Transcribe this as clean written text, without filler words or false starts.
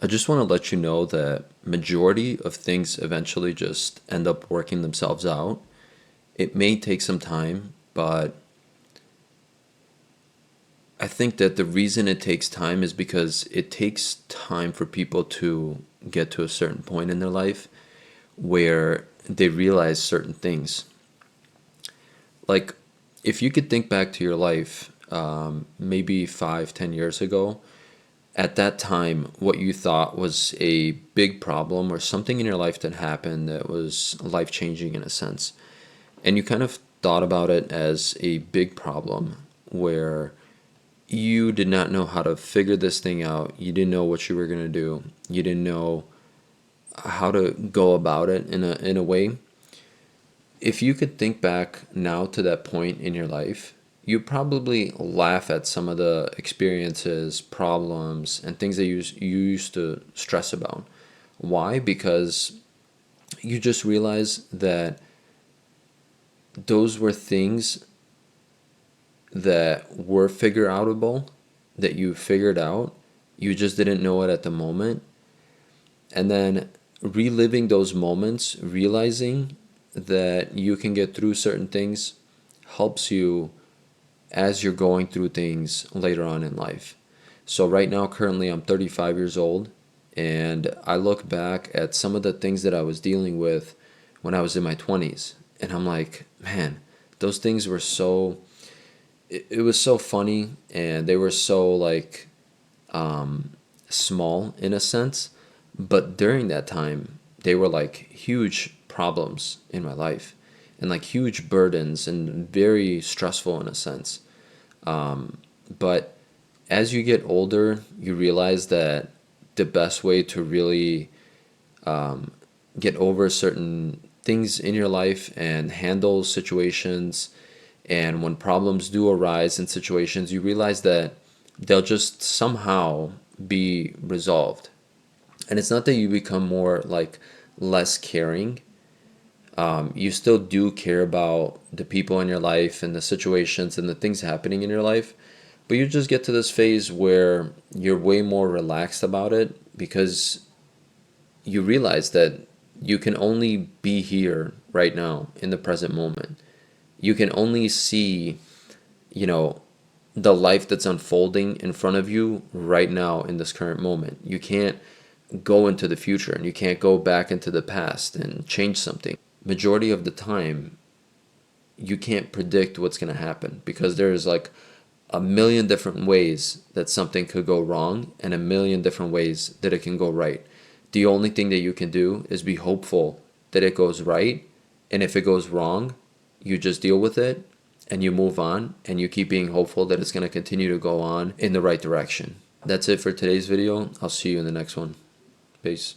I just want to let you know that majority of things eventually just end up working themselves out. It may take some time, but I think that the reason it takes time is because it takes time for people to get to a certain point in their life where they realize certain things. Like, if you could think back to your life, maybe 5, 10 years ago, at that time, what you thought was a big problem or something in your life that happened that was life changing in a sense. And you kind of thought about it as a big problem where you did not know how to figure this thing out. You didn't know what you were going to do. You didn't know how to go about it in a way. If you could think back now to that point in your life, you probably laugh at some of the experiences, problems, and things that you used to stress about. Why? Because you just realize that those were things that were figure outable, that you figured out. You just didn't know it at the moment. And then reliving those moments, realizing that you can get through certain things helps you as you're going through things later on in life. So, right now, currently, I'm 35 years old, and I look back at some of the things that I was dealing with when I was in my 20s, and I'm like, man, those things were so, it was so funny, and they were so like small in a sense, but during that time, they were like huge problems in my life and like huge burdens and very stressful in a sense. But as you get older, you realize that the best way to really get over certain things in your life and handle situations, and when problems do arise in situations, you realize that they'll just somehow be resolved. And it's not that you become more like less caring. You still do care about the people in your life and the situations and the things happening in your life, but you just get to this phase where you're way more relaxed about it because you realize that you can only be here right now in the present moment. You can only see, you know, the life that's unfolding in front of you right now in this current moment. You can't go into the future and you can't go back into the past and change something. Majority of the time, you can't predict what's going to happen because there's like a million different ways that something could go wrong and a million different ways that it can go right. The only thing that you can do is be hopeful that it goes right. And if it goes wrong, you just deal with it and you move on and you keep being hopeful that it's going to continue to go on in the right direction. That's it for today's video. I'll see you in the next one. Peace.